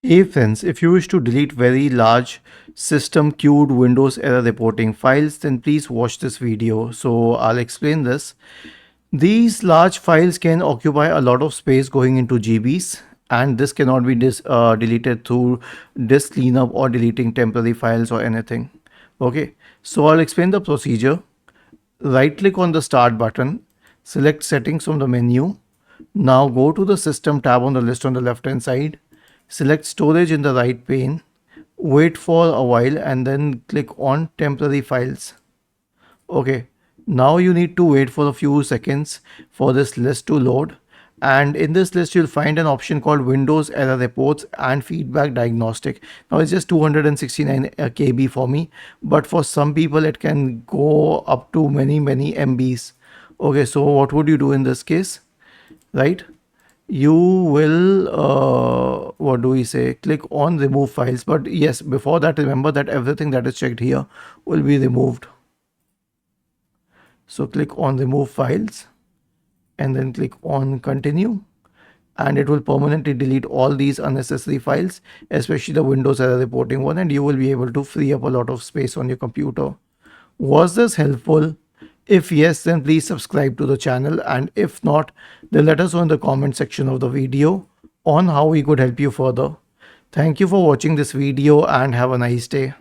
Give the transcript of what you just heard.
Hey friends, if you wish to delete very large system queued Windows error reporting files, then please watch this video. So I'll explain this. These large files can occupy a lot of space going into GBs, and this cannot be deleted through disk cleanup or deleting temporary files or anything. Okay, so I'll explain the procedure. Right click on the start button, select settings from the menu. Now go to the system tab on the list on the left hand side. Select storage in the right pane. Wait for a while and then click on temporary files. Okay, now you need to wait for a few seconds for this list to load. And in this list, you'll find an option called Windows Error Reports and Feedback Diagnostic. Now it's just 269 KB for me, but for some people it can go up to many MBs. Okay, so what would you do in this case? Right? You will what do we say, click on remove files, but yes, before that remember that everything that is checked here will be removed. So click on remove files and then click on continue, and it will permanently delete all these unnecessary files, especially the Windows error reporting one, and you will be able to free up a lot of space on your computer. Was this helpful? If yes, then please subscribe to the channel, and if not, then let us know in the comment section of the video on how we could help you further. Thank you for watching this video and have a nice day.